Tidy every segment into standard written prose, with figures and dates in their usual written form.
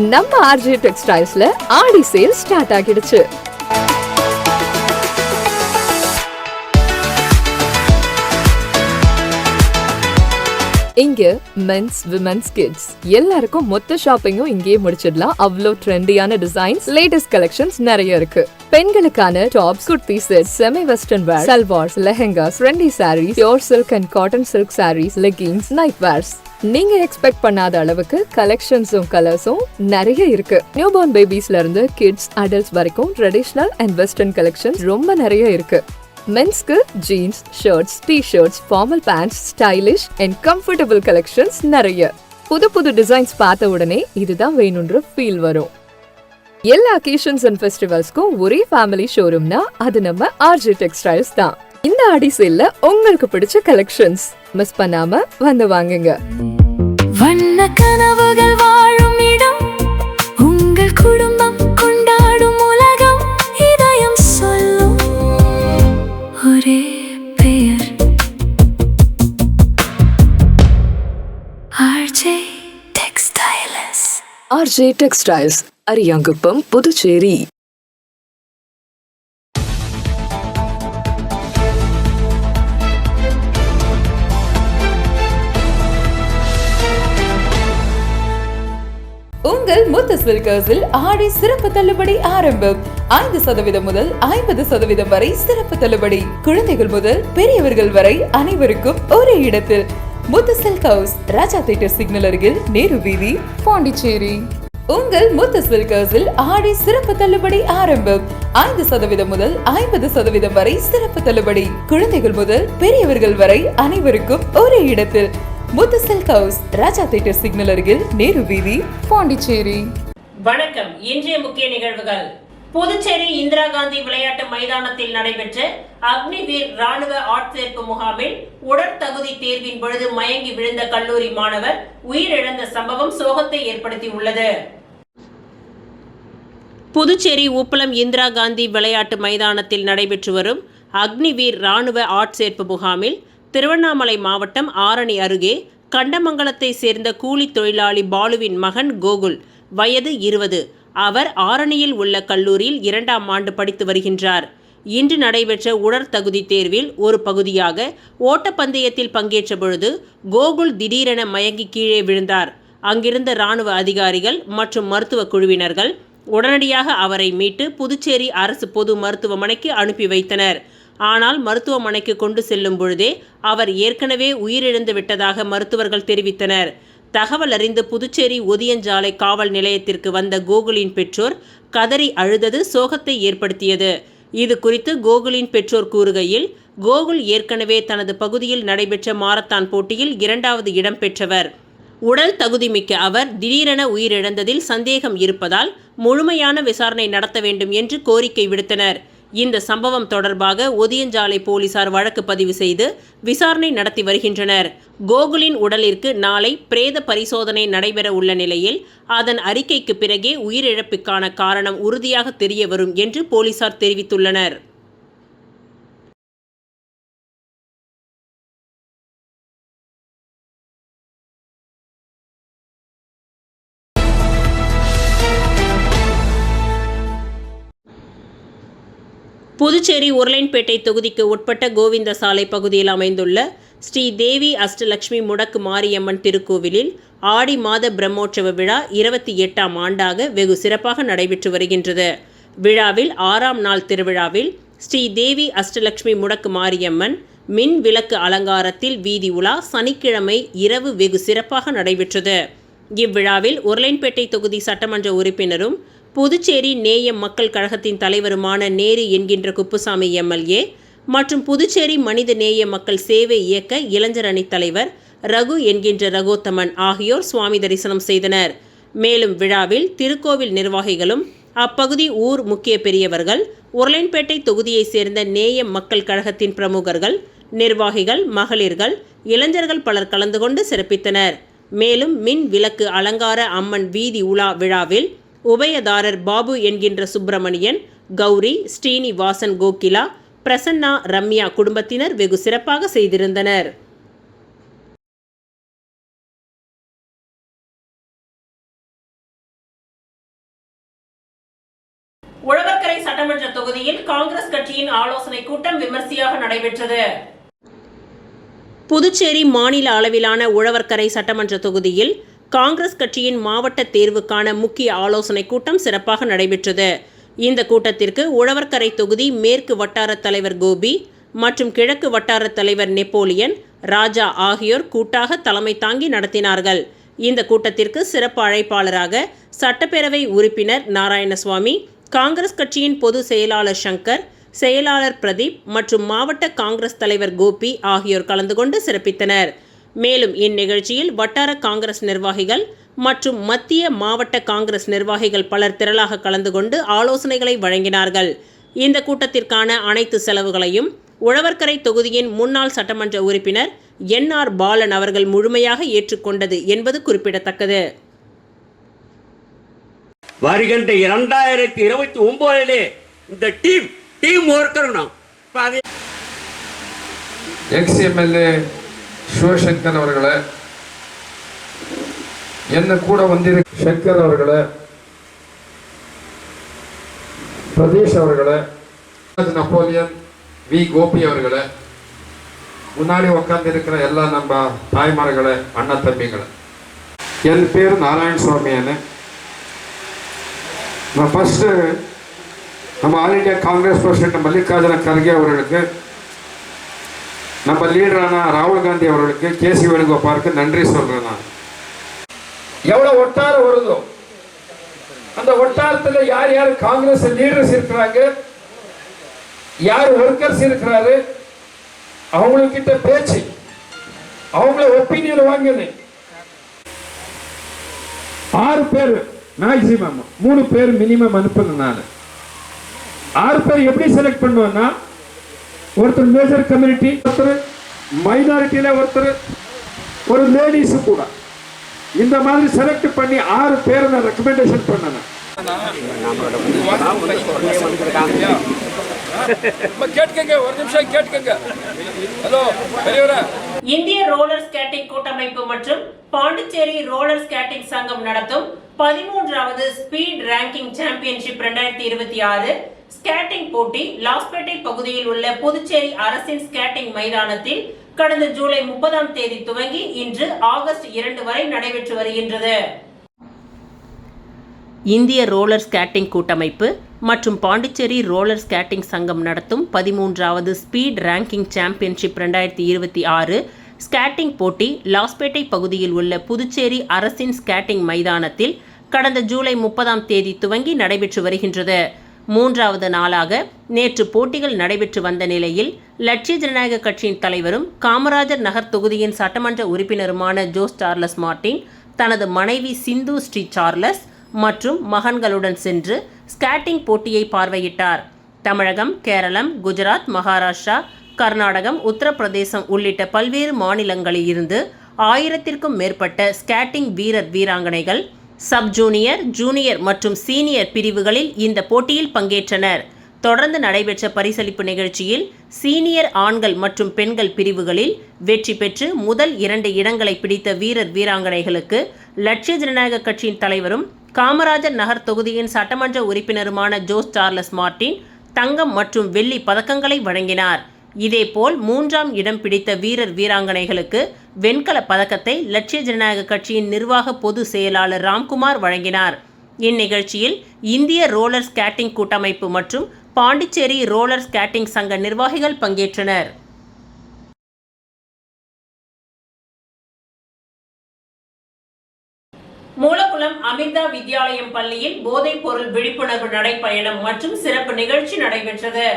நம்ம ஆர்ஜே டெக்ஸ்டைல்ஸ்ல ஆடி sale start ஆகிடுச்சு. இங்க மென்ஸ், விமென்ஸ், கிட்ஸ் எல்லாருக்கும் மொத்த ஷாப்பிங்கும் இங்கேயே முடிச்சிடலாம். அவ்வளோ ட்ரெண்டியான டிசைன்ஸ், லேட்டஸ்ட் கலெக்ஷன்ஸ் நிறைய இருக்கு. பெண்களுக்கான tops, kurti set, semi western wear, salwars, lehengas, trendy saris, pure silk and cotton silk saris, leggings, night wears, நீங்க எக்ஸ்பெக்ட் பண்ணாத அளவுக்கு கலெக்ஷன்ஸும் கலர்ஸும் நிறைய இருக்கு. நியூ பார்ன் பேபிஸ்ல இருந்து கிட்ஸ், அடல்ட்ஸ் வரைக்கும் ட்ரெடிஷனல் அண்ட் வெஸ்டர்ன் கலெக்ஷன்ஸ் ரொம்ப நிறைய இருக்கு. மென்ஸ்க்கு jeans, shirts, T-shirts, formal pants, stylish and comfortable collections நிறைய. புது புது டிசைன்ஸ் பார்த்த உடனே இதுதான் வேணும்ன்ற ஃபீல் வரும். எல்லா அக்கேஷன்ஸ் அண்ட் ஃபெஸ்டிவல்ஸ்க்கும் ஒரே ஃபேமிலி ஷோரூம்னா அது நம்ம ஆர்ஜே டெக்ஸ்டைல்ஸ் தான். இந்த ஆடி சேல்ல உங்களுக்கு பிடிச்ச கலெக்ஷன்ஸ் மிஸ் பண்ணாம வந்து வாங்குங்க. வண்ண கனவுகள் வாழும் இடம், உங்கள் குடும்பம் கொண்டாடும் உலகம், இதயம் சொல்லும் ஒரே பெயர் RJ textiles. RJ textiles, Ariyankuppam, Puducherry. உங்கள் முத்து சில்கர்ஸில் ஆடி சிறப்பு தள்ளுபடி ஆரம்பம். 5% முதல் 50% வரை சிறப்பு தள்ளுபடி. குழந்தைகள் முதல் பெரியவர்கள் வரை அனைவருக்கும் ஒரே இடத்தில். முத்து சில்க் ஹவுஸ், ராஜா தியேட்டர் சிக்னல் அருகில், நேரு வீதி, பாண்டிச்சேரி. உங்கள் முத்து சில்கர்ஸில் ஆடி சிறப்பு தள்ளுபடி ஆரம்பம். 5% முதல் 50% வரை சிறப்பு தள்ளுபடி. குழந்தைகள் முதல் பெரியவர்கள் வரை அனைவருக்கும் ஒரே இடத்தில். முத்து சில்க் ஹவுஸ், ராஜா தியேட்டர் சிக்னல் அருகில், நேரு வீதி, பாண்டிச்சேரி. வணக்கம். இன்றைய முக்கிய நிகழ்வுகள். புதுச்சேரி இந்திரா காந்தி விளையாட்டு மைதானத்தில் நடைபெற்ற அக்னிவீர் ராணுவ ஆட்சேர்ப்பு முகாமில் உடற்தகுதி தேர்வின் பொழுது மயங்கி விழுந்த கல்லூரி மாணவர் உயிரிழந்த சம்பவம் சோகத்தை ஏற்படுத்தியுள்ளது. புதுச்சேரி உப்பளம் இந்திரா காந்தி விளையாட்டு மைதானத்தில் நடைபெற்று வரும் அக்னிவீர் ராணுவ ஆட்சேர்ப்பு முகாமில் திருவண்ணாமலை மாவட்டம் ஆரணி அருகே கண்டமங்கலத்தை சேர்ந்த கூலி தொழிலாளி பாலுவின் மகன் கோகுல், வயது 20. அவர் ஆரணியில் உள்ள கல்லூரியில் 2ஆம் ஆண்டு படித்து வருகின்றார். இன்று நடைபெற்ற உடற்தகுதி தேர்வில் ஒரு பகுதியாக ஓட்டப்பந்தயத்தில் பங்கேற்ற பொழுது கோகுல் திடீரென மயங்கி கீழே விழுந்தார். அங்கிருந்த இராணுவ அதிகாரிகள் மற்றும் மருத்துவ குழுவினர்கள் உடனடியாக அவரை மீட்டு புதுச்சேரி அரசு பொது மருத்துவமனைக்கு அனுப்பி வைத்தனர். ஆனால் மருத்துவமனைக்கு கொண்டு செல்லும் பொழுதே அவர் ஏற்கனவே உயிரிழந்து விட்டதாக மருத்துவர்கள் தெரிவித்தனர். தகவல் அறிந்து புதுச்சேரி ஒதியஞ்சாலை காவல் நிலையத்திற்கு வந்த கோகுலின் பெற்றோர் கதறி அழுதது சோகத்தை ஏற்படுத்தியது. இது குறித்து கோகுலின் பெற்றோர் கூறுகையில், கோகுல் ஏற்கனவே தனது பகுதியில் நடைபெற்ற மாரத்தான் போட்டியில் 2வது இடம் பெற்றவர். உடல் தகுதிமிக்க அவர் திடீரென உயிரிழந்ததில் சந்தேகம் இருப்பதால் முழுமையான விசாரணை நடத்த வேண்டும் என்று கோரிக்கை விடுத்தனர். இந்த சம்பவம் தொடர்பாக ஒதியஞ்சாலை போலீசார் வழக்கு பதிவு செய்து விசாரணை நடத்தி வருகின்றனர். கோகுலின் உடலிற்கு நாளை பிரேத பரிசோதனை நடைபெற உள்ள நிலையில் அதன் அறிக்கைக்கு பிறகே உயிரிழப்புக்கான காரணம் உறுதியாக தெரிய வரும் என்று போலீசார் தெரிவித்துள்ளனர். புதுச்சேரி உருளைன்பேட்டை தொகுதிக்கு உட்பட்ட கோவிந்தசாலை பகுதியில் அமைந்துள்ள ஸ்ரீ தேவி அஷ்டலட்சுமி முடக்கு மாரியம்மன் திருக்கோவிலில் ஆடி மாத பிரம்மோற்சவ விழா 28ஆம் ஆண்டாக வெகு சிறப்பாக நடைபெற்று வருகின்றது. விழாவில் 6ஆம் நாள் திருவிழாவில் ஸ்ரீ தேவி அஷ்டலட்சுமி முடக்கு மாரியம்மன் மின் விளக்கு அலங்காரத்தில் வீதி உலா சனிக்கிழமை இரவு வெகு சிறப்பாக நடைபெற்றது. இவ்விழாவில் உருளைன்பேட்டை தொகுதி சட்டமன்ற உறுப்பினரும் புதுச்சேரி நேயம் மக்கள் கழகத்தின் தலைவருமான நேரு என்கின்ற குப்புசாமி எம்எல்ஏ மற்றும் புதுச்சேரி மனித நேய மக்கள் சேவை இயக்க இளைஞர் அணி தலைவர் ரகு என்கின்ற ரகோத்தமன் ஆகியோர் சுவாமி தரிசனம் செய்தனர். மேலும் விழாவில் திருக்கோவில் நிர்வாகிகளும் அப்பகுதி ஊர் முக்கிய பெரியவர்கள், உருளைன்பேட்டை தொகுதியைச் சேர்ந்த நேயம் மக்கள் கழகத்தின் பிரமுகர்கள், நிர்வாகிகள், மகளிர்கள், இளைஞர்கள் பலர் கலந்து கொண்டு சிறப்பித்தனர். மேலும் மின் விளக்கு அலங்கார அம்மன் வீதி உலா விழாவில் உபயதாரர் பாபு என்கின்ற சுப்பிரமணியன், கௌரி, ஸ்ரீனிவாசன், கோகிலா, பிரசன்னா, ரம்யா குடும்பத்தினர் வெகு சிறப்பாக செய்திருந்தனர். சட்டமன்ற தொகுதியில் காங்கிரஸ் கட்சியின் ஆலோசனை கூட்டம் விமர்சையாக நடைபெற்றது. புதுச்சேரி மாநில அளவிலான உழவர்கரை சட்டமன்ற தொகுதியில் காங்கிரஸ் கட்சியின் மாவட்ட தேர்வுக்கான முக்கிய ஆலோசனை கூட்டம் சிறப்பாக நடைபெற்றது. இந்த கூட்டத்திற்கு உழவர்கரை தொகுதி மேற்கு வட்டார தலைவர் கோபி மற்றும் கிழக்கு வட்டார தலைவர் நெப்போலியன், ராஜா ஆகியோர் கூட்டாக தலைமை தாங்கி நடத்தினார்கள். இந்த கூட்டத்திற்கு சிறப்பு அழைப்பாளராக சட்டப்பேரவை உறுப்பினர் நாராயணசுவாமி, காங்கிரஸ் கட்சியின் பொதுச் செயலாளர் சங்கர், செயலாளர் பிரதீப் மற்றும் மாவட்ட காங்கிரஸ் தலைவர் கோபி ஆகியோர் கலந்து கொண்டு சிறப்பித்தனர். மேலும் இந்நிகழ்ச்சியில் வட்டார காங்கிரஸ் நிர்வாகிகள் மற்றும் மத்திய மாவட்ட காங்கிரஸ் நிர்வாகிகள் பலர் திரளாக கலந்து கொண்டு ஆலோசனைகளை வழங்கினார்கள். இந்த கூட்டத்திற்கான அனைத்து செலவுகளையும் உழவர்கரை தொகுதியின் முன்னாள் சட்டமன்ற உறுப்பினர் NR பாலன் அவர்கள் முழுமையாக ஏற்றுக்கொண்டது என்பது குறிப்பிடத்தக்கது. வருகின்ற 2029 இந்த டீம் ஒர்க் இருக்கணும். எக்ஸ்-எம்எல்ஏ சிவசங்கர் அவர்களே, என்ன கூட வந்திருக்க சங்கர் அவர்களே, பிரதேஷ் அவர்களே, நெப்போலியன், வி கோபி அவர்களே, முன்னாடி உட்கார்ந்து இருக்கிற எல்லா நம்ம தாய்மார்களே, அண்ணா தம்பிகளே, என் பேர் நாராயணசுவாமியான. நான் ஃபர்ஸ்ட் நம்ம all India Congress president Mallikarjuna Kharge அவர்களுக்கு, நம்ம லீடரான ராகுல் காந்தி அவர்களுக்கு, கேசி வேணுகோபாலுக்கு நன்றி சொல்றேன். நான் எவ்வளவு வட்டாரம் வருதோ அந்த வட்டாரத்தில் யார் யார் காங்கிரஸ் லீடர்ஸ் இருக்கிறாங்க, யார் ஒர்க்கர்ஸ் இருக்கிறாரு, அவங்கக்கிட்ட பேச்சு, அவங்கள ஒப்பீனியன் வாங்கினேன். 6 பேர் மேக்சிமம், 3 பேர் மினிமம் அனுப்புறேன். நான் 6 பேர் எப்படி செலக்ட் பண்ணுவேன்னா, ஒருத்தர் மேஜர் கம்யூனிட்டி, ஒருத்தர் மைனாரிட்டியில, ஒருத்தர் ஒரு லேடிஸு கூட, இந்த மாதிரி செலக்ட் பண்ணி 6 பேரை நான் ரெக்கமெண்டேஷன் பண்ணேன். இந்திய ரோலர் ஸ்கேட்டிங் கூட்டமைப்பு மற்றும் பாண்டிச்சேரி ரோலர் ஸ்கேட்டிங் சங்கம் நடத்தும் 13வது ஸ்பீட் ரேங்கிங் சாம்பியன்ஷிப் 2026 ஸ்கேட்டிங் போட்டி லாஸ்பேட்டை பகுதியில் உள்ள புதுச்சேரி அரசின் ஸ்கேட்டிங் மைதானத்தில் கடந்த ஜூலை 30ஆம் தேதி துவங்கி இன்று ஆகஸ்ட் 2 வரை நடைபெற்று வருகின்றது. இந்திய ரோலர் ஸ்கேட்டிங் கூட்டமைப்பு மற்றும் பாண்டிச்சேரி ரோலர் ஸ்கேட்டிங் சங்கம் நடத்தும் 13வது ஸ்பீட் ரேங்கிங் சாம்பியன்ஷிப் 2026 ஸ்கேட்டிங் போட்டி லாஸ்பேட்டை பகுதியில் உள்ள புதுச்சேரி அரசின் ஸ்கேட்டிங் மைதானத்தில் கடந்த ஜூலை 30ஆம் தேதி துவங்கி நடைபெற்று வருகின்றது. 3வது நாளாக நேற்று போட்டிகள் நடைபெற்று வந்த நிலையில் லட்சிய ஜனநாயக கட்சியின் தலைவரும் காமராஜர் நகர் தொகுதியின் சட்டமன்ற உறுப்பினருமான ஜோஸ் சார்லஸ் மார்டின் தனது மனைவி சிந்து ஸ்ரீ சார்லஸ் மற்றும் மகன்களுடன் சென்று ஸ்கேட்டிங் போட்டியை பார்வையிட்டார். தமிழகம், கேரளம், குஜராத், மகாராஷ்டிரா, கர்நாடகம், உத்தரப்பிரதேசம் உள்ளிட்ட பல்வேறு மாநிலங்களில் இருந்து 1000த்திற்கும் மேற்பட்ட ஸ்கேட்டிங் வீரர் வீராங்கனைகள் சப் ஜூனியர், ஜூனியர் மற்றும் சீனியர் பிரிவுகளில் இந்த போட்டியில் பங்கேற்றனர். தொடர்ந்து நடைபெற்ற பரிசளிப்பு நிகழ்ச்சியில் சீனியர் ஆண்கள் மற்றும் பெண்கள் பிரிவுகளில் வெற்றி பெற்று முதல் 2 இடங்களை பிடித்த வீரர் வீராங்கனைகளுக்கு லட்சிய ஜனநாயக கட்சியின் தலைவரும் காமராஜர் நகர் தொகுதியின் சட்டமன்ற உறுப்பினருமான ஜோஸ் சார்லஸ் மார்டின் தங்கம் மற்றும் வெள்ளி பதக்கங்களை வழங்கினார். இதேபோல் 3ஆம் இடம் பிடித்த வீரர் வீராங்கனைகளுக்கு வெண்கல பதக்கத்தை லட்சிய ஜனநாயக கட்சியின் நிர்வாக பொது செயலாளர் ராம்குமார் வழங்கினார். இந்நிகழ்ச்சியில் இந்திய ரோலர் ஸ்கேட்டிங் கூட்டமைப்பு மற்றும் பாண்டிச்சேரி ரோலர் ஸ்கேட்டிங் சங்க நிர்வாகிகள் பங்கேற்றனர். மூலக்குளம் அமிர்தா வித்யாலயம் பள்ளியில் போதைப் பொருள் விழிப்புணர்வு நடைப்பயணம் மற்றும் சிறப்பு நிகழ்ச்சி நடைபெற்றது.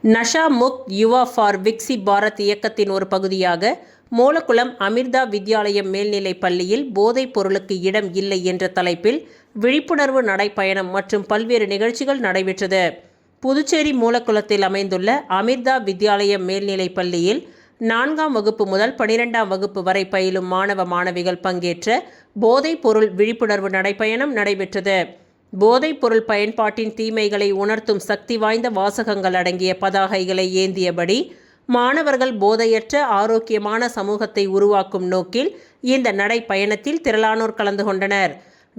நஷா முக்த் யுவா ஃபார் விக்சி பாரத் இயக்கத்தின் ஒரு பகுதியாக மூலக்குளம் அமிர்தா வித்யாலயம் மேல்நிலைப் பள்ளியில் போதைப் பொருளுக்கு இடம் இல்லை என்ற தலைப்பில் விழிப்புணர்வு நடைப்பயணம் மற்றும் பல்வேறு நிகழ்ச்சிகள் நடைபெற்றது. புதுச்சேரி மூலக்குளத்தில் அமைந்துள்ள அமிர்தா வித்யாலயம் மேல்நிலைப் பள்ளியில் 4ஆம் வகுப்பு முதல் 12ஆம் வகுப்பு வரை பயிலும் மாணவ மாணவிகள் பங்கேற்ற போதைப் பொருள் விழிப்புணர்வு நடைப்பயணம் நடைபெற்றது. போதைப் பொருள் பயன்பாட்டின் தீமைகளை உணர்த்தும் சக்தி வாய்ந்த வாசகங்கள் அடங்கிய பதாகைகளை ஏந்தியபடி மாணவர்கள் போதையற்ற ஆரோக்கியமான சமூகத்தை உருவாக்கும் நோக்கில் இந்த நடைப்பயணத்தில் திரளானோர் கலந்து கொண்டனர்.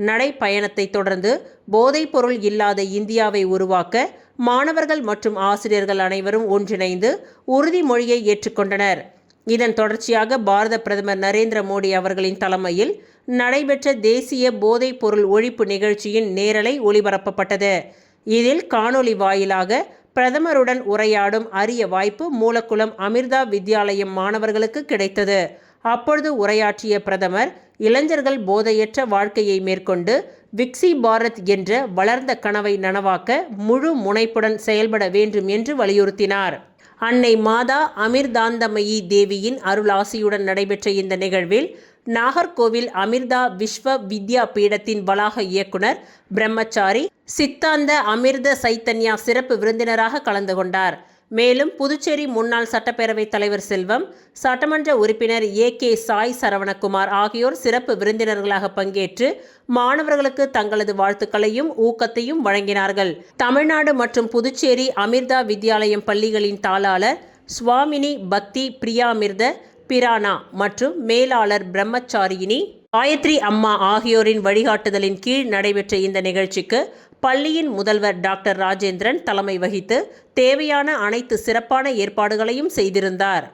நடைப்பயணத்தை தொடர்ந்து போதைப்பொருள் இல்லாத இந்தியாவை உருவாக்க மாணவர்கள் மற்றும் ஆசிரியர்கள் அனைவரும் ஒன்றிணைந்து உறுதிமொழியை ஏற்றுக்கொண்டனர். இதன் தொடர்ச்சியாக பாரத பிரதமர் நரேந்திர மோடி அவர்களின் தலைமையில் நடைபெற்ற தேசிய போதைப் பொருள் ஒழிப்பு நிகழ்ச்சியின் நேரலை ஒளிபரப்பப்பட்டது. இதில் காணொலி வாயிலாக பிரதமருடன் உரையாடும் அரிய வாய்ப்பு மூலக்குளம் அமிர்தா வித்யாலயம் மாணவர்களுக்கு கிடைத்தது. அப்பொழுது உரையாற்றிய பிரதமர், இளைஞர்கள் போதையற்ற வாழ்க்கையை மேற்கொண்டு விக்சி பாரத் என்ற வளர்ந்த கனவை நனவாக்க முழு முனைப்புடன் செயல்பட வேண்டும் என்று வலியுறுத்தினார். அன்னை மாதா அமிர்தாந்தமயி தேவியின் அருளாசியுடன் நடைபெற்ற இந்த நிகழ்வில் நாகர்கோவில் அமிர்தா விஸ்வ வித்யா பீடத்தின் வளாக இயக்குனர் பிரம்மச்சாரி சித்தாந்த அமிர்த சைத்தன்யா சிறப்பு விருந்தினராக கலந்து கொண்டார். மேலும் புதுச்சேரி முன்னாள் சட்டப்பேரவைத் தலைவர் செல்வம், சட்டமன்ற உறுப்பினர் AK சாய் சரவணகுமார் ஆகியோர் சிறப்பு விருந்தினர்களாக பங்கேற்று மாணவர்களுக்கு தங்களது வாழ்த்துக்களையும் ஊக்கத்தையும் வழங்கினார்கள். தமிழ்நாடு மற்றும் புதுச்சேரி அமிர்தா வித்யாலயம் பள்ளிகளின் தாளாளர் சுவாமினி பக்தி பிரியாமிர்த பிரானா மற்றும் மேலாளர் பிரம்மச்சாரியினி காயத்ரி அம்மா ஆகியோரின் வழிகாட்டுதலின் கீழ் நடைபெற்ற இந்த நிகழ்ச்சிக்கு பள்ளியின் முதல்வர் டாக்டர் ராஜேந்திரன் தலைமை வகித்து தேவையான அனைத்து சிறப்பான ஏற்பாடுகளையும் செய்திருந்தார்.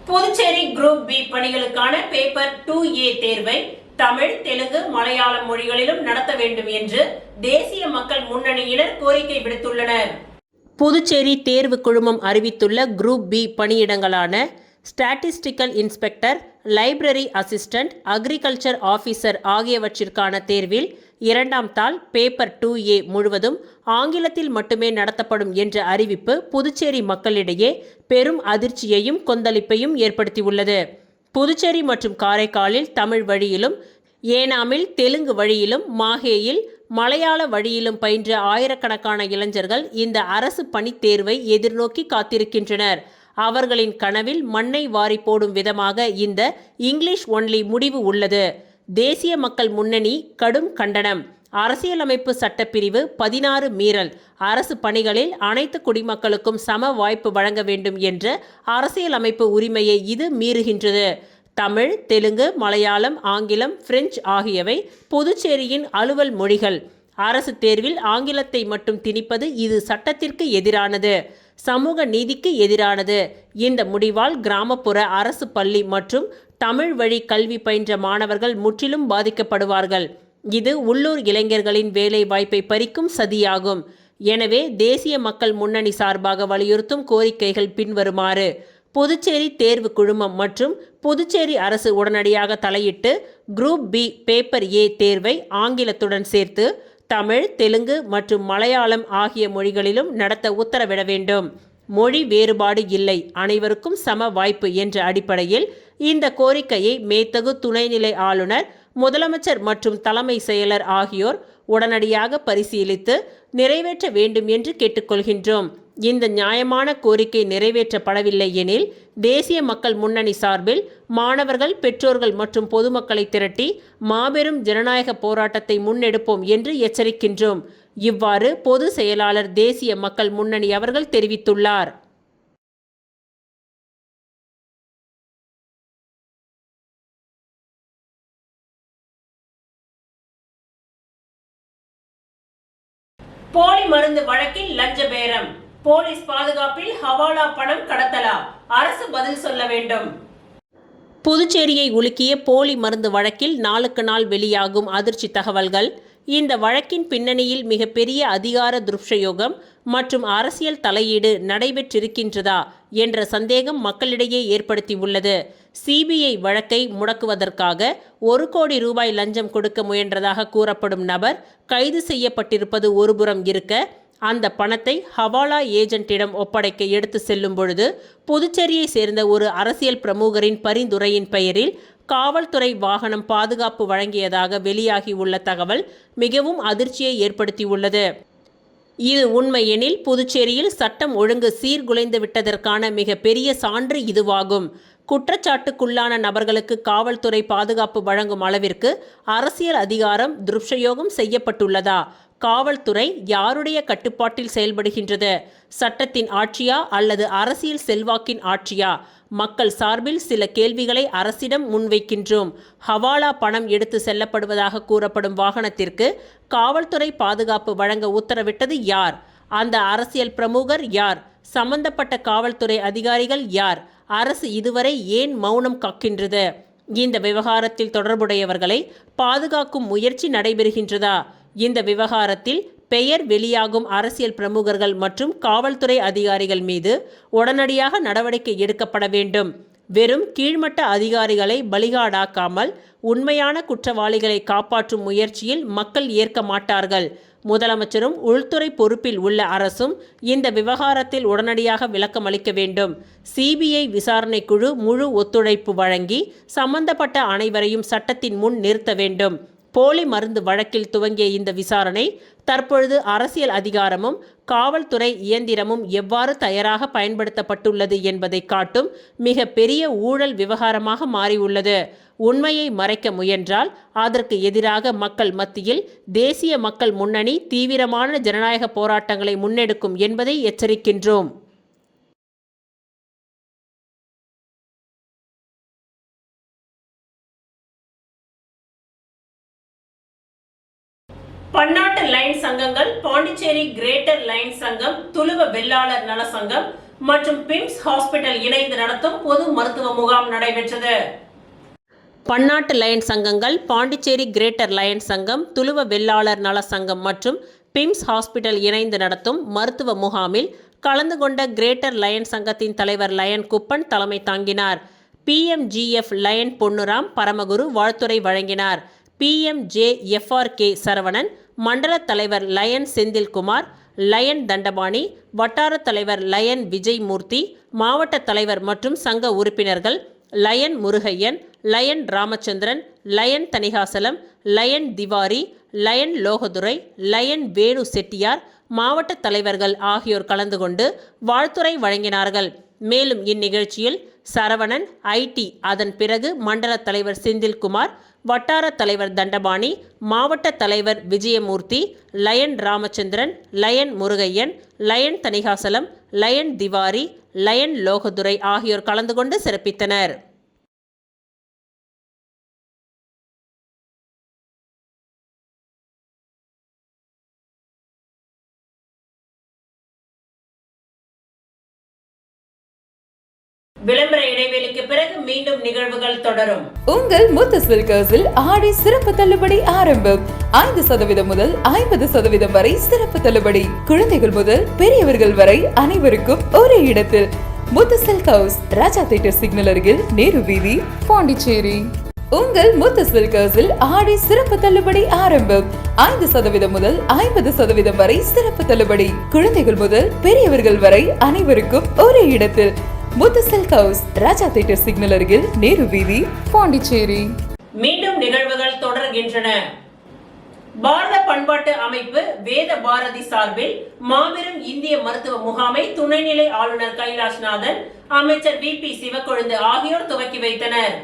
புதுச்சேரி குரூப் பி பணிகளுக்கான பேப்பர் 2A தேர்வை தமிழ், தெலுங்கு, மலையாளம் மொழிகளிலும் நடத்த வேண்டும் என்று தேசிய மக்கள் முன்னணியினர் கோரிக்கை விடுத்துள்ளனர். புதுச்சேரி தேர்வு குழுமம் அறிவித்துள்ள குரூப் பி பணியிடங்களான statistical inspector, library assistant, agriculture officer ஆகியவற்றிற்கான தேர்வில் 2ஆம் தாள் பேப்பர் 2A முழுவதும் ஆங்கிலத்தில் மட்டுமே நடத்தப்படும் என்ற அறிவிப்பு புதுச்சேரி மக்களிடையே பெரும் அதிர்ச்சியையும் கொந்தளிப்பையும் ஏற்படுத்தியுள்ளது. புதுச்சேரி மற்றும் காரைக்காலில் தமிழ் வழியிலும், ஏனாமில் தெலுங்கு வழியிலும், மாஹேயில் மலையாள வழியிலும் பயின்ற ஆயிரக்கணக்கான இளைஞர்கள் இந்த அரசு பணித் தேர்வை எதிர்நோக்கி காத்திருக்கின்றனர். அவர்களின் கனவில் மண்ணை வாரி போடும் விதமாக இந்த இங்கிலீஷ் ஒன்லி முடிவு உள்ளது. தேசிய மக்கள் முன்னணி கடும் கண்டனம். அரசியலமைப்பு சட்டப்பிரிவு 16 மீறல். அரசு பணிகளில் அனைத்து குடிமக்களுக்கும் சம வாய்ப்பு வழங்க வேண்டும் என்ற அரசியலமைப்பு உரிமையை இது மீறுகின்றது. தமிழ், தெலுங்கு, மலையாளம், ஆங்கிலம், பிரெஞ்சு ஆகியவை புதுச்சேரியின் அலுவல் மொழிகள். அரசு தேர்வில் ஆங்கிலத்தை மட்டும் திணிப்பது இது சட்டத்திற்கு எதிரானது, சமூக நீதிக்கு எதிரானது. இந்த முடிவால் கிராமப்புற அரசு பள்ளி மற்றும் தமிழ் வழி கல்வி பயின்ற மாணவர்கள் முற்றிலும் பாதிக்கப்படுவார்கள். இது உள்ளூர் இளைஞர்களின் வேலை வாய்ப்பை பறிக்கும் சதியாகும். எனவே தேசிய மக்கள் முன்னணி சார்பாக வலியுறுத்தும் கோரிக்கைகள் பின்வருமாறு: புதுச்சேரி தேர்வு குழுமம் மற்றும் புதுச்சேரி அரசு உடனடியாக தலையிட்டு குரூப் பி பேப்பர் A தேர்வை ஆங்கிலத்துடன் சேர்த்து தமிழ், தெலுங்கு மற்றும் மலையாளம் ஆகிய மொழிகளிலும் நடத்த உத்தரவிட வேண்டும். மொழி வேறுபாடு இல்லை, அனைவருக்கும் சம வாய்ப்பு என்ற அடிப்படையில் இந்த கோரிக்கையை மேத்தகு துணைநிலை ஆளுநர், முதலமைச்சர் மற்றும் தலைமை செயலர் ஆகியோர் உடனடியாக பரிசீலித்து நிறைவேற்ற வேண்டும் என்று கேட்டுக்கொள்கின்றோம். இந்த நியாயமான கோரிக்கை நிறைவேற்றப்படவில்லை எனில் தேசிய மக்கள் முன்னணி சார்பில் மாணவர்கள், பெற்றோர்கள் மற்றும் பொதுமக்களை திரட்டி மாபெரும் ஜனநாயக போராட்டத்தை முன்னெடுப்போம் என்று எச்சரிக்கின்றோம். இவ்வாறு பொது செயலாளர் தேசிய மக்கள் முன்னணி அவர்கள் தெரிவித்துள்ளார். போலி மருந்து வழக்கில் லஞ்ச பேரம். போலீஸ் பாதுகாப்பில் ஹவாலா பணம் கடத்தலா? அரசு பதில் சொல்ல வேண்டும். புதுச்சேரியை உலுக்கிய போலி மருந்து வழக்கில் நாளுக்கு நாள் வெளியாகும் அதிர்ச்சி தகவல்கள். இந்த வழக்கின் பின்னணியில் மிகப்பெரிய அதிகார துஷ்பிரயோகம் மற்றும் அரசியல் தலையீடு நடைபெற்றிருக்கின்றதா என்ற சந்தேகம் மக்களிடையே ஏற்படுத்தியுள்ளது. CBI வழக்கை முடக்குவதற்காக 1 கோடி ரூபாய் லஞ்சம் கொடுக்க முயன்றதாக கூறப்படும் நபர் கைது செய்யப்பட்டிருப்பது ஒருபுறம் இருக்க, அந்த பணத்தை ஹவாலா ஏஜென்ட்டிடம் ஒப்படைக்க எடுத்து செல்லும் பொழுது புதுச்சேரியை சேர்ந்த ஒரு அரசியல் பிரமுகரின் பரிந்துரையின் பெயரில் காவல்துறை வாகனம் பாதுகாப்பு வழங்கியதாக வெளியாகி உள்ள தகவல் மிகவும் அதிர்ச்சியை ஏற்படுத்தியுள்ளது. இது உண்மையெனில் புதுச்சேரியில் சட்டம் ஒழுங்கு சீர்குலைந்து விட்டதற்கான மிக பெரிய சான்று இதுவாகும். குற்றச்சாட்டுக்குள்ளான நபர்களுக்கு காவல்துறை பாதுகாப்பு வழங்கும் அளவிற்கு அரசியல் அதிகாரம் துஷ்பிரயோகம் செய்யப்பட்டுள்ளதா? காவல்துறை யாருடைய கட்டுப்பாட்டில் செயல்படுகின்றது? சட்டத்தின் ஆட்சியா அல்லது அரசியல் செல்வாக்கின் ஆட்சியா? மக்கள் சார்பில் சில கேள்விகளை அரசிடம் முன்வைக்கின்றோம். ஹவாலா பணம் எடுத்து செல்லப்படுவதாக கூறப்படும் வாகனத்திற்கு காவல்துறை பாதுகாப்பு வழங்க உத்தரவிட்டது யார்? அந்த அரசியல் பிரமுகர் யார்? சம்பந்தப்பட்ட காவல்துறை அதிகாரிகள் யார்? அரசு இதுவரை ஏன் மௌனம் காக்கின்றது? இந்த விவகாரத்தில் தொடர்புடையவர்களை பாதுகாக்கும் முயற்சி நடைபெறுகின்றதா? இந்த விவகாரத்தில் பெயர் வெளியாகும் அரசியல் பிரமுகர்கள் மற்றும் காவல்துறை அதிகாரிகள் மீது உடனடியாக நடவடிக்கை எடுக்கப்பட வேண்டும். வெறும் கீழ்மட்ட அதிகாரிகளை பலிகாடாக்காமல் உண்மையான குற்றவாளிகளை காப்பாற்றும் முயற்சியில் மக்கள் ஏற்க மாட்டார்கள். முதலமைச்சரும் உள்துறை பொறுப்பில் உள்ள அரசும் இந்த விவகாரத்தில் உடனடியாக விளக்கம் அளிக்க வேண்டும். சிபிஐ விசாரணை குழு முழு ஒத்துழைப்பு வழங்கி சம்பந்தப்பட்ட அனைவரையும் சட்டத்தின் முன் நிறுத்த வேண்டும். போலி மருந்து வழக்கில் துவங்கிய இந்த விசாரணை தற்பொழுது அரசியல் அதிகாரமும் காவல்துறை இயந்திரமும் எவ்வாறு தயாராக பயன்படுத்தப்பட்டுள்ளது என்பதை காட்டும் மிக பெரிய ஊழல் விவகாரமாக மாறியுள்ளது. உண்மையை மறைக்க முயன்றால் அதற்கு எதிராக மக்கள் மத்தியில் தேசிய மக்கள் முன்னணி தீவிரமான ஜனநாயக போராட்டங்களை முன்னெடுக்கும் என்பதை எச்சரிக்கின்றோம். பன்னாட்டு லைன் சங்கங்கள், பாண்டிச்சேரி கிரேட்டர் லைன் சங்கம், துளுவ வெள்ளாளர் நல சங்கம் மற்றும் பிம்ஸ் ஹாஸ்பிட்டல் இணைந்து நடத்தும் பொது மருத்துவ முகாம் நடைபெற்றது. பன்னாட்டு லைன் சங்கங்கள், பாண்டிச்சேரி கிரேட்டர் லைன் சங்கம், துளுவ வெள்ளாளர் நல சங்கம் மற்றும் பிம்ஸ் ஹாஸ்பிட்டல் இணைந்து நடத்தும் மருத்துவ முகாமில் கலந்து கொண்ட கிரேட்டர் லயன் சங்கத்தின் தலைவர் லயன் குப்பன் தலைமை தாங்கினார். PMGF லயன் பொன்னுராம் பரமகுரு வாழ்த்துரை வழங்கினார். PMJFRK சரவணன், மண்டல தலைவர் லயன் செந்தில்குமார், லயன் தண்டபாணி, வட்டார தலைவர் லயன் விஜய்மூர்த்தி, மாவட்ட தலைவர் மற்றும் சங்க உறுப்பினர்கள் lion Murugaiyan, lion Ramachandran, lion Thanikachalam, lion Tiwari, lion Logadurai, lion Venu Chettiar, மாவட்ட தலைவர்கள் ஆகியோர் கலந்து கொண்டு வாழ்த்துரை வழங்கினார்கள். மேலும் இந்நிகழ்ச்சியில் சரவணன், IT, அதன் பிறகு மண்டல தலைவர் செந்தில்குமார், வட்டார தலைவர் தண்டபாணி, மாவட்ட தலைவர் Vijayamoorthy, lion Ramachandran, lion Murugaiyan, lion Thanikachalam, lion Tiwari, lion Logadurai ஆகியோர் கலந்து கொண்டு சிறப்பித்தனர். விளம்பர இடைவெளிக்கு பிறகு மீண்டும் நிகழ்வுகள் தொடரும். உங்கள் முத்து சில்கர்ஸில் ஆடி சிறப்பு தள்ளுபடி ஆரம்பம். 5% முதல் 50% வரை சிறப்பு தள்ளுபடி. குழந்தைகள் முதல் பெரியவர்கள் வரை அனைவருக்கும் ஒரே இடத்தில். முத்து சில்கர்ஸ், ராஜா தியேட்டர் சிக்னல் அருகில், நேரு வீதி, பாண்டிச்சேரி. உங்கள் முத்து சில்கர்ஸில் ஆடி சிறப்பு தள்ளுபடி ஆரம்பம். 5% முதல் 50% வரை சிறப்பு தள்ளுபடி. குழந்தைகள் முதல் பெரியவர்கள் வரை அனைவருக்கும் ஒரே இடத்தில். முத்து சில்கர்ஸ், ராஜா தியேட்டர் சிக்னல் அருகில், நேரு வீதி, பாண்டிச்சேரி. மீண்டும் நிகழ்வுகள் தொடர்கின்றன. பாரத பண்பாட்டு அமைப்பு வேத பாரதி சார்பில் மாபெரும் இந்திய மருத்துவ முகாமை துணைநிலை ஆளுநர் கைலாஷ்நாதன், அமைச்சர் VP சிவக்கொழுந்து ஆகியோர் துவக்கி வைத்தனர்.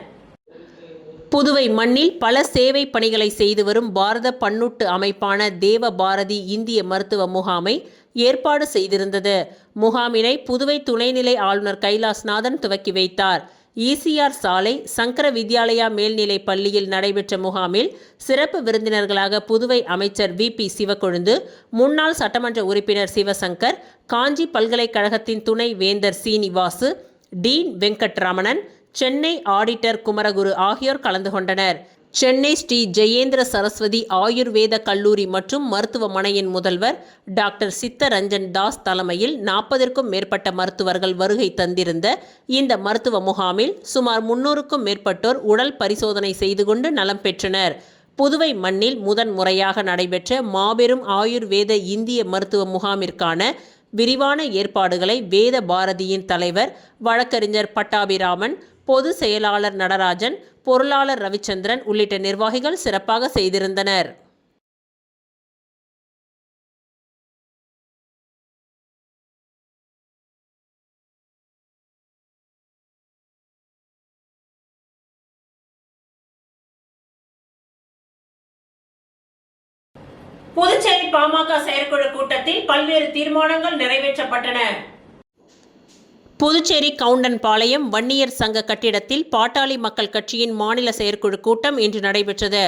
புதுவை மண்ணில் பல சேவை பணிகளை செய்து வரும் பாரத பன்னூட்டு அமைப்பான தேவ பாரதி இந்திய மருத்துவ முகாமை ஏற்பாடு செய்திருந்தது. முகாமினை புதுவை துணைநிலை ஆளுநர் கைலாஷ்நாதன் துவக்கி வைத்தார். ECR சாலை சங்கர வித்யாலயா மேல்நிலை பள்ளியில் நடைபெற்ற முகாமில் சிறப்பு விருந்தினர்களாக புதுவை அமைச்சர் VP சிவக்கொழுந்து, முன்னாள் சட்டமன்ற உறுப்பினர் சிவசங்கர், காஞ்சி பல்கலைக்கழகத்தின் துணை வேந்தர் சீனிவாசு, டீன் வெங்கட்ரமணன், சென்னை ஆடிட்டர் குமரகுரு ஆகியோர் கலந்து கொண்டனர். சென்னை ஸ்ரீ ஜெயேந்திர சரஸ்வதி ஆயுர்வேத கல்லூரி மற்றும் மருத்துவமனையின் முதல்வர் டாக்டர் சித்தரஞ்சன் தாஸ் தலைமையில் 40க்கும் மேற்பட்ட மருத்துவர்கள் வருகை தந்திருந்த இந்த மருத்துவ முகாமில் சுமார் 300க்கும் மேற்பட்டோர் உடல் பரிசோதனை செய்து கொண்டு நலம் பெற்றனர். புதுவை மண்ணில் முதன்முறையாக நடைபெற்ற மாபெரும் ஆயுர்வேத இந்திய மருத்துவ முகாமிற்கான விரிவான ஏற்பாடுகளை வேத பாரதியின் தலைவர் வழக்கறிஞர் பட்டாபிராமன், பொது செயலாளர் நடராஜன், பொருளாளர் ரவிச்சந்திரன் உள்ளிட்ட நிர்வாகிகள் சிறப்பாக செய்திருந்தனர். புதுச்சேரி பாமக செயற்குழு கூட்டத்தில் பல்வேறு தீர்மானங்கள் நிறைவேற்றப்பட்டன. புதுச்சேரி கவுண்டன்பாளையம் வன்னியர் சங்க கட்டிடத்தில் பாட்டாளி மக்கள் கட்சியின் மாநில செயற்குழு கூட்டம் இன்று நடைபெற்றது.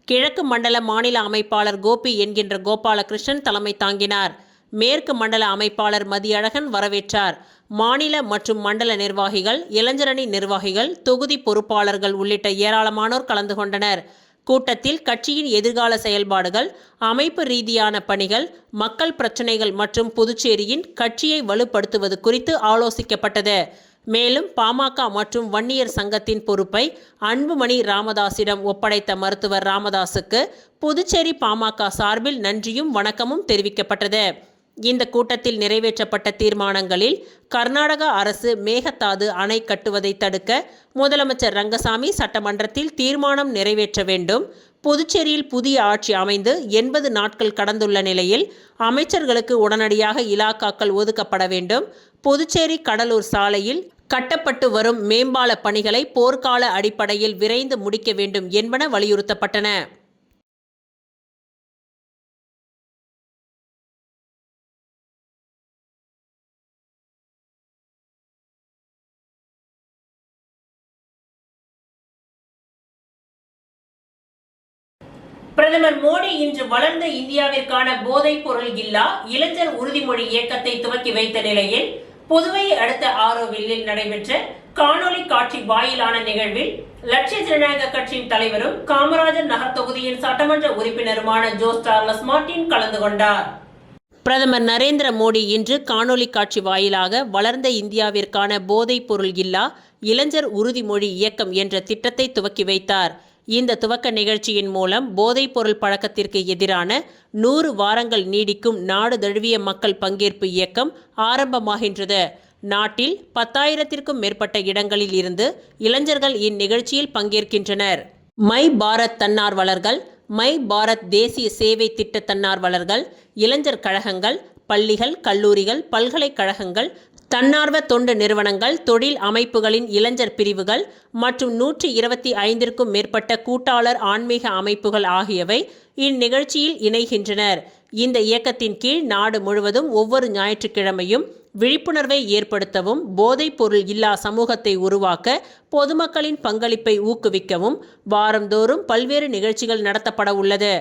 கிழக்கு மண்டல மாநில அமைப்பாளர் கோபி என்கின்ற கோபாலகிருஷ்ணன் தலைமை தாங்கினார். மேற்கு மண்டல அமைப்பாளர் மதியழகன் வரவேற்றார். மாநில மற்றும் மண்டல நிர்வாகிகள், இளைஞரணி நிர்வாகிகள், தொகுதி பொறுப்பாளர்கள் உள்ளிட்ட ஏராளமானோர் கலந்து கொண்டனர். கூட்டத்தில் கட்சியின் எதிர்கால செயல்பாடுகள், அமைப்பு ரீதியான பணிகள், மக்கள் பிரச்சினைகள் மற்றும் புதுச்சேரியின் கட்சியை வலுப்படுத்துவது குறித்து ஆலோசிக்கப்பட்டது. மேலும் பாமக மற்றும் வன்னியர் சங்கத்தின் பொறுப்பை அன்புமணி ராமதாஸிடம் ஒப்படைத்த மருத்துவர் ராமதாஸுக்கு புதுச்சேரி பாமக சார்பில் நன்றியும் வணக்கமும் தெரிவிக்கப்பட்டது. இந்த கூட்டத்தில் நிறைவேற்றப்பட்ட தீர்மானங்களில் கர்நாடக அரசு மேகதாது அணை கட்டுவதை தடுக்க முதலமைச்சர் ரங்கசாமி சட்டமன்றத்தில் தீர்மானம் நிறைவேற்ற வேண்டும். புதுச்சேரியில் புதிய ஆட்சி அமைந்து 80 நாட்கள் கடந்துள்ள நிலையில் அமைச்சர்களுக்கு உடனடியாக இலாக்காக்கள் ஒதுக்கப்பட வேண்டும். புதுச்சேரி கடலூர் சாலையில் கட்டப்பட்டு வரும் மேம்பால பணிகளை போர்க்கால அடிப்படையில் விரைந்து முடிக்க வேண்டும் என்பன வலியுறுத்தப்பட்டன. பிரதமர் மோடி இன்று வளர்ந்த இந்தியாவிற்கான போதைப் பொருள் இல்லா இளைஞர் உறுதிமொழி இயக்கத்தை துவக்கி வைத்த நிலையில் புதுவையை அடுத்த ஆரோவில்லில் நடைபெற்ற காணொலி காட்சி வாயிலான நிகழ்வில் லட்சிய ஜனநாயக கட்சியின் தலைவரும் காமராஜர் நகர் தொகுதியின் சட்டமன்ற உறுப்பினருமான ஜோஸ் சார்லஸ் மார்டின் கலந்து கொண்டார். பிரதமர் நரேந்திர மோடி இன்று காணொலி காட்சி வாயிலாக வளர்ந்த இந்தியாவிற்கான போதைப் பொருள் இல்லா இளைஞர் உறுதிமொழி இயக்கம் என்ற திட்டத்தை துவக்கி வைத்தார். இந்த துவக்க நிகழ்ச்சியின் மூலம் போதைப் பொருள் பழக்கத்திற்கு எதிரான 100 வாரங்கள் நீடிக்கும் நாடு தழுவிய மக்கள் பங்கேற்பு இயக்கம் ஆரம்பமாகின்றது. நாட்டில் 10,000க்கும் மேற்பட்ட இடங்களில் இருந்து இளைஞர்கள் இந்நிகழ்ச்சியில் பங்கேற்கின்றனர். மை பாரத் தன்னார்வலர்கள், மை பாரத் தேசிய சேவை திட்ட தன்னார்வலர்கள், இளைஞர் கழகங்கள், பள்ளிகள், கல்லூரிகள், பல்கலைக்கழகங்கள், தன்னார்வ தொண்டு நிறுவனங்கள், தொழில் அமைப்புகளின் இளைஞர் பிரிவுகள் மற்றும் 125க்கும் மேற்பட்ட கூட்டாளர் ஆன்மீக அமைப்புகள் ஆகியவை இந்நிகழ்ச்சியில் இணைகின்றனர். இந்த இயக்கத்தின் கீழ் நாடு முழுவதும் ஒவ்வொரு ஞாயிற்றுக்கிழமையும் விழிப்புணர்வை ஏற்படுத்தவும், போதைப் பொருள் இல்லா சமூகத்தை உருவாக்க பொதுமக்களின் பங்களிப்பை ஊக்குவிக்கவும் வாரந்தோறும் பல்வேறு நிகழ்ச்சிகள் நடத்தப்பட உள்ளது.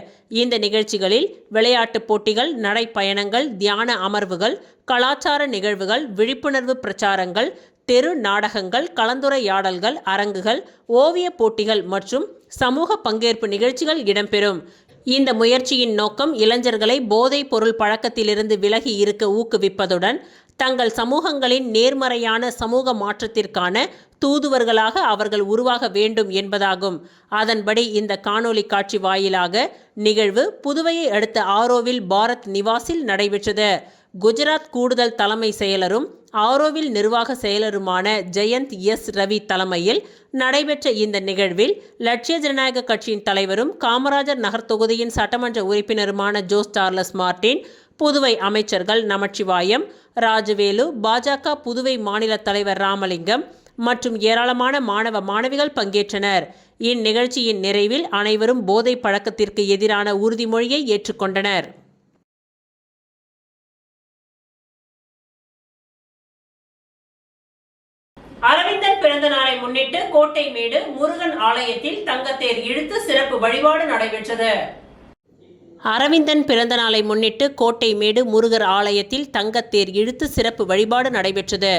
இந்த நிகழ்ச்சிகளில் விளையாட்டுப் போட்டிகள், நடைப்பயணங்கள், தியான அமர்வுகள், கலாச்சார நிகழ்வுகள், விழிப்புணர்வு பிரச்சாரங்கள், தெரு நாடகங்கள், கலந்துரையாடல்கள், அரங்குகள், ஓவிய போட்டிகள் மற்றும் சமூக பங்கேற்பு நிகழ்ச்சிகள் இடம்பெறும். இந்த முயற்சியின் நோக்கம் இளைஞர்களை போதைப் பொருள் பழக்கத்திலிருந்து விலகி இருக்க ஊக்குவிப்பதுடன் தங்கள் சமூகங்களின் நேர்மறையான சமூக மாற்றத்திற்கான தூதுவர்களாக அவர்கள் உருவாக வேண்டும் என்பதாகும். அதன்படி இந்த காணொலி காட்சி வாயிலாக நிகழ்வு புதுவையை அடுத்த ஆரோவில் பாரத் நிவாஸில் நடைபெற்றது. குஜராத் கூடுதல் தலைமை செயலரும் ஆரோவில் நிர்வாக செயலருமான ஜெயந்த் எஸ் ரவி தலைமையில் நடைபெற்ற இந்த நிகழ்வில் லட்சிய ஜனநாயக கட்சியின் தலைவரும் காமராஜர் நகர் தொகுதியின் சட்டமன்ற உறுப்பினருமான ஜோஸ் சார்லஸ் மார்டின், புதுவை அமைச்சர்கள் நமச்சிவாயம், ராஜவேலு, பாஜக புதுவை மாநில தலைவர் ராமலிங்கம் மற்றும் ஏராளமான மாணவ மாணவிகள் பங்கேற்றனர். இந்நிகழ்ச்சியின் நிறைவில் அனைவரும் போதை பழக்கத்திற்கு எதிரான உறுதிமொழியை ஏற்றுக்கொண்டனர். அரவிந்தன் பிறந்த நாளை முன்னிட்டு கோட்டைமேடு முருகன் ஆலயத்தில் தங்கத்தேர் இழுத்து சிறப்பு வழிபாடு நடைபெற்றது. அரவிந்தன் பிறந்த நாளை முன்னிட்டு கோட்டைமேடு முருகர் ஆலயத்தில் தங்கத்தேர் இழுத்து சிறப்பு வழிபாடு நடைபெற்றது.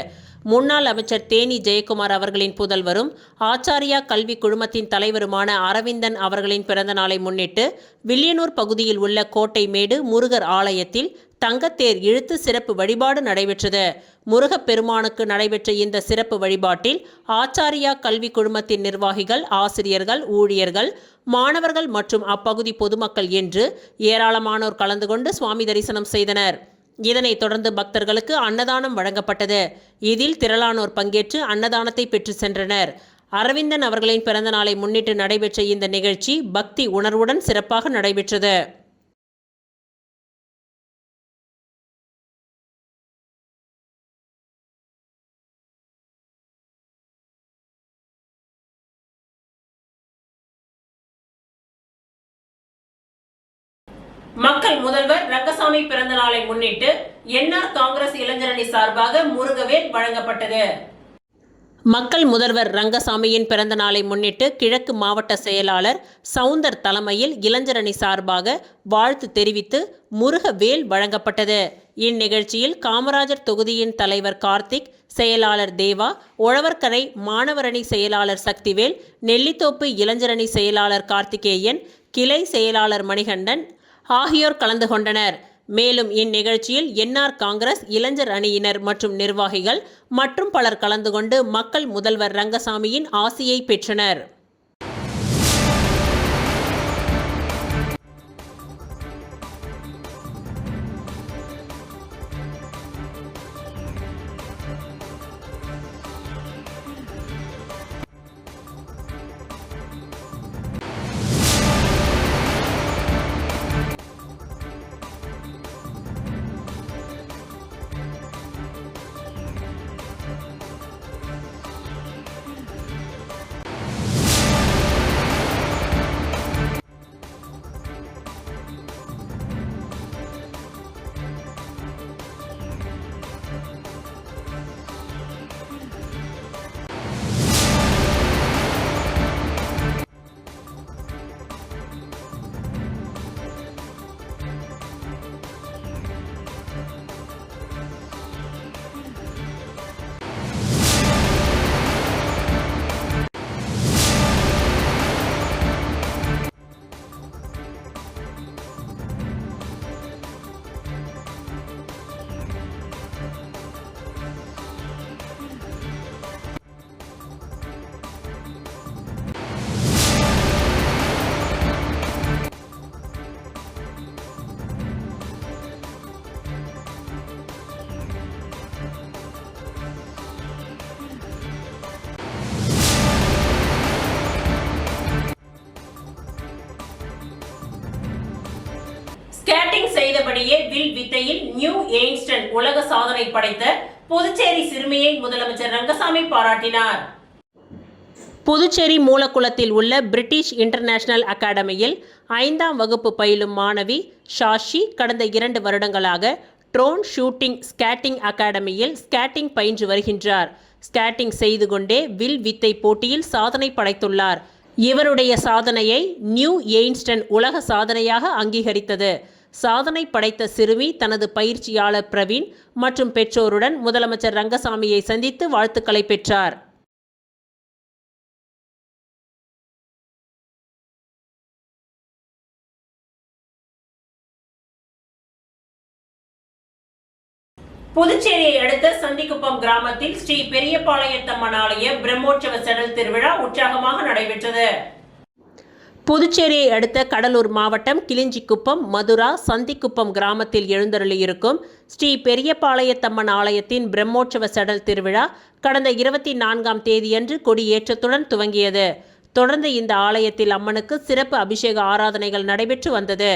முன்னாள் அமைச்சர் தேனி ஜெயக்குமார் அவர்களின் புதல்வரும் ஆச்சாரியா கல்வி குழுமத்தின் தலைவருமான அரவிந்தன் அவர்களின் பிறந்த நாளை முன்னிட்டு வில்லியனூர் பகுதியில் உள்ள கோட்டைமேடு முருகர் ஆலயத்தில் தங்கத்தேர் இழுத்து சிறப்பு வழிபாடு நடைபெற்றது. முருகப்பெருமானுக்கு நடைபெற்ற இந்த சிறப்பு வழிபாட்டில் ஆச்சாரியா கல்வி குழுமத்தின் நிர்வாகிகள், ஆசிரியர்கள், ஊழியர்கள், மாணவர்கள் மற்றும் அப்பகுதி பொதுமக்கள் என்று ஏராளமானோர் கலந்து கொண்டு சுவாமி தரிசனம் செய்தனர். இதனைத் தொடர்ந்து பக்தர்களுக்கு அன்னதானம் வழங்கப்பட்டது. இதில் திரளானோர் பங்கேற்று அன்னதானத்தை பெற்று சென்றனர். அரவிந்தன் அவர்களின் பிறந்த நாளை முன்னிட்டு நடைபெற்ற இந்த நிகழ்ச்சி பக்தி உணர்வுடன் சிறப்பாக நடைபெற்றது. மக்கள் முதல்வர் ரங்கசாமி பிறந்த நாளை முன்னிட்டு என்ஆர் காங்கிரஸ் இளைஞரணி சார்பாக முருகவேல் வழங்கப்பட்டது. மக்கள் முதல்வர் ரங்கசாமியின் பிறந்த நாளை முன்னிட்டு கிழக்கு மாவட்ட செயலாளர் சவுந்தர் தலைமையில் இளைஞரணி சார்பாக வாழ்த்து தெரிவித்து முருகவேல் வழங்கப்பட்டது. இந்நிகழ்ச்சியில் காமராஜர் தொகுதியின் தலைவர் கார்த்திக், செயலாளர் தேவா, உழவர்கரை மாணவரணி செயலாளர் சக்திவேல், நெல்லித்தோப்பு இளைஞரணி செயலாளர் கார்த்திகேயன், கிளை செயலாளர் மணிகண்டன் ஆகியோர் கலந்து கொண்டனர். மேலும் இந்நிகழ்ச்சியில் என்ஆர் காங்கிரஸ் இளைஞர் அணியினர் மற்றும் நிர்வாகிகள் மற்றும் பலர் கலந்து கொண்டு மக்கள் முதல்வர் ரங்கசாமியின் ஆசியை பெற்றனர். ஸ்கேட்டிங் செய்தபடியே வில் வித்தையில் நியூ எயின்ஸ்டன் உலக சாதனை படைத்த புதுச்சேரி சிறுமியை முதலமைச்சர் ரங்கசாமி பாராட்டினார். புதுச்சேரி மூலக்குளத்தில் உள்ள பிரிட்டிஷ் இன்டர்நேஷனல் அகாடமியில் 5ஆம் வகுப்பு பயிலும் மாணவி ஷாஷி கடந்த 2 வருடங்களாக ட்ரோன் ஷூட்டிங் ஸ்கேட்டிங் அகாடமியில் ஸ்கேட்டிங் பயின்று வருகின்றார். ஸ்கேட்டிங் செய்து கொண்டே வில் வித்தை போட்டியில் சாதனை படைத்துள்ளார். இவருடைய சாதனையை நியூ எயின்ஸ்டன் உலக சாதனையாக அங்கீகரித்தது. சாதனை படைத்த சிறுமி தனது பயிற்சியாளர் பிரவீன் மற்றும் பெற்றோருடன் முதலமைச்சர் ரங்கசாமியை சந்தித்து வாழ்த்துக்களை பெற்றார். புதுச்சேரியை அடுத்த சந்திக்குப்பம் கிராமத்தில் ஸ்ரீ பெரியபாளையத்தம்மன் ஆலய பிரம்மோற்சவ செடல் திருவிழா உற்சாகமாக நடைபெற்றது. புதுச்சேரியை அடுத்த கடலூர் மாவட்டம் கிளிஞ்சிக்குப்பம், மதுரா, சந்திக்குப்பம் கிராமத்தில் எழுந்தருளியிருக்கும் ஸ்ரீ பெரியபாளையத்தம்மன் ஆலயத்தின் பிரம்மோற்சவ செடல் திருவிழா கடந்த 24ஆம் தேதியன்று கொடியேற்றத்துடன் துவங்கியது. தொடர்ந்து இந்த ஆலயத்தில் அம்மனுக்கு சிறப்பு அபிஷேக ஆராதனைகள் நடைபெற்று வந்தது.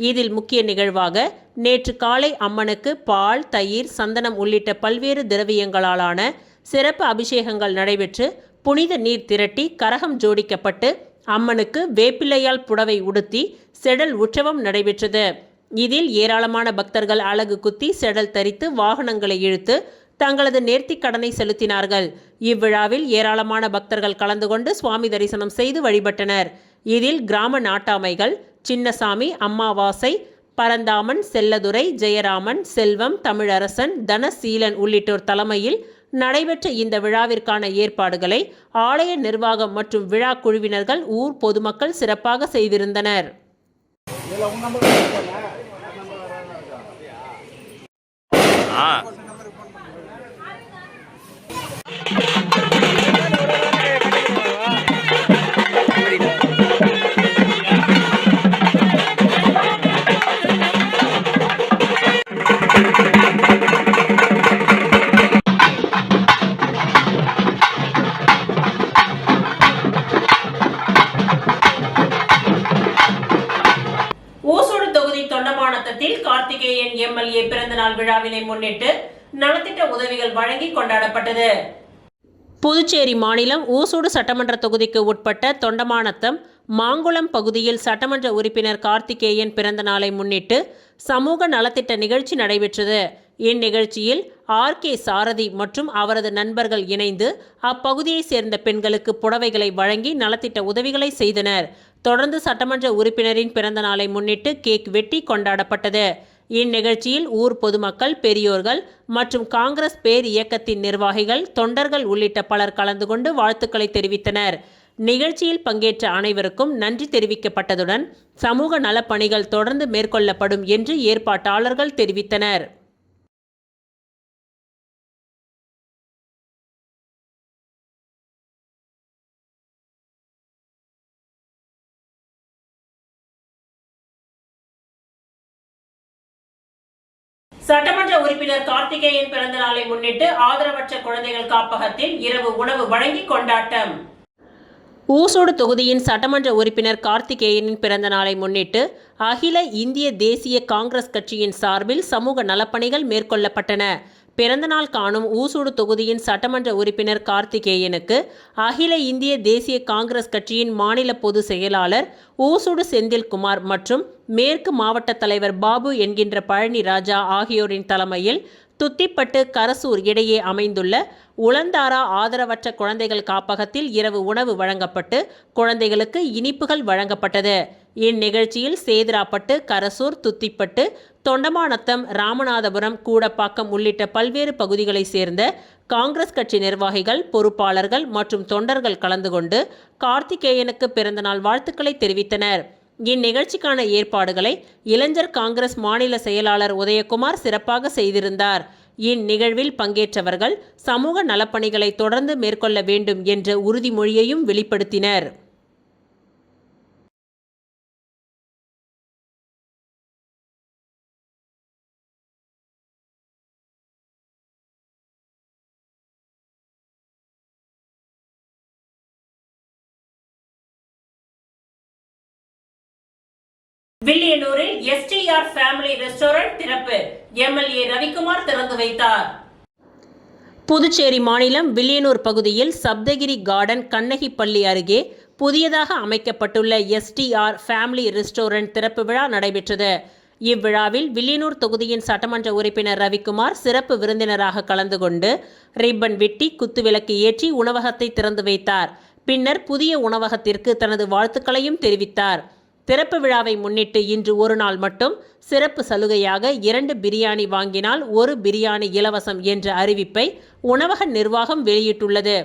இதில் முக்கிய நிகழ்வாக நேற்று காலை அம்மனுக்கு பால், தயிர், சந்தனம் உள்ளிட்ட பல்வேறு திரவியங்களாலான சிறப்பு அபிஷேகங்கள் நடைபெற்று புனித நீர் திரட்டி கரகம் ஜோடிக்கப்பட்டு அம்மனுக்கு வேப்பிலையால் புடவை உடுத்தி செடல் உற்சவம் நடைபெற்றது. இதில் ஏராளமான பக்தர்கள் அலகு குத்தி செடல் தரித்து வாகனங்களை இழுத்து தங்களது நேர்த்திக் கடனை செலுத்தினார்கள். இவ்விழாவில் ஏராளமான பக்தர்கள் கலந்து கொண்டு சுவாமி தரிசனம் செய்து வழிபட்டனர். இதில் கிராம நாட்டாமைகள் சின்னசாமி, அம்மாவாசை, பரந்தாமன், செல்லதுரை, ஜெயராமன், செல்வம், தமிழரசன், தனசீலன் உள்ளிட்டோர் தலைமையில் நடைபெற்ற இந்த விழாவிற்கான ஏற்பாடுகளை ஆலய நிர்வாகம் மற்றும் விழா குழுவினர்கள், ஊர் பொதுமக்கள் சிறப்பாக செய்திருந்தனர். ஓசூர் தொகுதி தொண்டமானத்தில் கார்த்திகேயன் எம்எல்ஏ பிறந்தநாள் விழாவினை முன்னிட்டு நலத்திட்ட உதவிகள் வழங்கி கொண்டாடப்பட்டது. புதுச்சேரி மாநிலம் ஊசூடு சட்டமன்ற தொகுதிக்கு உட்பட்ட தொண்டமானத்தம் மாங்குளம் பகுதியில் சட்டமன்ற உறுப்பினர் கார்த்திகேயன் பிறந்த நாளை முன்னிட்டு சமூக நலத்திட்ட நிகழ்ச்சி நடைபெற்றது. இந்நிகழ்ச்சியில் RK சாரதி மற்றும் அவரது நண்பர்கள் இணைந்து அப்பகுதியைச் சேர்ந்த பெண்களுக்கு புடவைகளை வழங்கி நலத்திட்ட உதவிகளை செய்தனர். தொடர்ந்து சட்டமன்ற உறுப்பினரின் பிறந்த நாளை முன்னிட்டு கேக் வெட்டி கொண்டாடப்பட்டது. இந்நிகழ்ச்சியில் ஊர் பொதுமக்கள், பெரியோர்கள் மற்றும் காங்கிரஸ் பேர் இயக்கத்தின் நிர்வாகிகள், தொண்டர்கள் உள்ளிட்ட பலர் கலந்து கொண்டு வாழ்த்துக்களை தெரிவித்தனர். நிகழ்ச்சியில் பங்கேற்ற அனைவருக்கும் நன்றி தெரிவிக்கப்பட்டதுடன் சமூக நலப்பணிகள் தொடர்ந்து மேற்கொள்ளப்படும் என்று ஏற்பாட்டாளர்கள் தெரிவித்தனர். சட்டமன்ற உறுப்பினர் கார்த்திகேயன் பிறந்த நாளை முன்னிட்டு ஆதரவற்ற குழந்தைகள் காப்பகத்தில் இரவு உணவு வழங்கி கொண்டாட்டம். ஊசோடு தொகுதியின் சட்டமன்ற உறுப்பினர் கார்த்திகேயனின் பிறந்த நாளை முன்னிட்டு அகில இந்திய தேசிய காங்கிரஸ் கட்சியின் சார்பில் சமூக நலப்பணிகள் மேற்கொள்ளப்பட்டன. பிறந்தநாள் காணும் ஊசூடு தொகுதியின் சட்டமன்ற உறுப்பினர் கார்த்திகேயனுக்கு அகில இந்திய தேசிய காங்கிரஸ் கட்சியின் மாநில பொதுச் செயலாளர் ஊசூடு செந்தில்குமார் மற்றும் மேற்கு மாவட்ட தலைவர் பாபு என்கின்ற பழனி ராஜா ஆகியோரின் தலைமையில் துத்திப்பட்டு கரசூர் இடையே அமைந்துள்ள உளந்தாரா ஆதரவற்ற குழந்தைகள் காப்பகத்தில் இரவு உணவு வழங்கப்பட்டு குழந்தைகளுக்கு இனிப்புகள் வழங்கப்பட்டது. இந்நிகழ்ச்சியில் சேதுராப்பட்டு, கரசூர், துத்திப்பட்டு, தொண்டமாநத்தம், ராமநாதபுரம், கூடப்பாக்கம் உள்ளிட்ட பல்வேறு பகுதிகளைச் சேர்ந்த காங்கிரஸ் கட்சி நிர்வாகிகள், பொறுப்பாளர்கள் மற்றும் தொண்டர்கள் கலந்து கொண்டு கார்த்திகேயனுக்கு பிறந்தநாள் வாழ்த்துக்களை தெரிவித்தனர். இந்நிகழ்ச்சிக்கான ஏற்பாடுகளை இளைஞர் காங்கிரஸ் மாநில செயலாளர் உதயகுமார் சிறப்பாக செய்திருந்தார். இந்நிகழ்வில் பங்கேற்றவர்கள் சமூக நலப்பணிகளை தொடர்ந்து மேற்கொள்ள வேண்டும் என்ற உறுதிமொழியையும் வெளிப்படுத்தினர். வில்லியனூரில் STR ஃபேமிலி ரெஸ்டாரண்ட் திறப்பு. MLA ரவிக்குமார் திறந்து வைத்தார். புதுச்சேரி மாநிலம் வில்லியனூர் பகுதியில் சப்தகிரி கார்டன் கண்ணகிப்பள்ளி அருகே புதியதாக அமைக்கப்பட்டுள்ள STR ஃபேமிலி ரெஸ்டாரண்ட் திறப்பு விழா நடைபெற்றது. இவ்விழாவில் வில்லியனூர் தொகுதியின் சட்டமன்ற உறுப்பினர் ரவிக்குமார் சிறப்பு விருந்தினராக கலந்து கொண்டு ரிப்பன் வெட்டி குத்துவிளக்கு ஏற்றி உணவகத்தை திறந்து வைத்தார். பின்னர் புதிய உணவகத்திற்கு தனது வாழ்த்துக்களையும் தெரிவித்தார். திறப்பு விழாவை முன்னிட்டு இன்று ஒரு நாள் மட்டும் சிறப்பு சலுகையாக 2 பிரியாணி வாங்கினால் 1 பிரியாணி இலவசம் என்ற அறிவிப்பை உணவக நிர்வாகம் வெளியிட்டுள்ளது.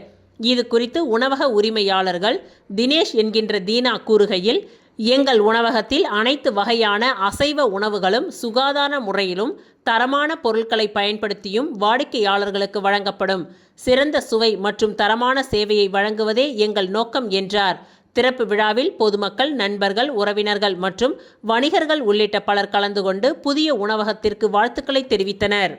இது குறித்து உணவக உரிமையாளர்கள் தினேஷ் என்கின்ற தீனா கூறுகையில், எங்கள் உணவகத்தில் அனைத்து வகையான அசைவ உணவுகளும் சுகாதார முறையிலும் தரமான பொருட்களை பயன்படுத்தியும் வாடிக்கையாளர்களுக்கு வழங்கப்படும். சிறந்த சுவை மற்றும் தரமான சேவையை வழங்குவதே எங்கள் நோக்கம் என்றார். திறப்பு விழாவில் பொதுமக்கள், நண்பர்கள், உறவினர்கள் மற்றும் வணிகர்கள் உள்ளிட்ட பலர் கலந்து கொண்டு புதிய உணவகத்திற்கு வாழ்த்துக்களை தெரிவித்தனர்.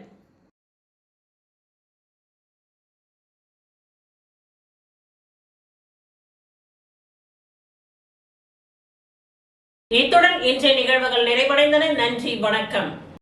இத்துடன் இன்றைய நிகழ்வுகள் நிறைவடைந்தன. நன்றி, வணக்கம்.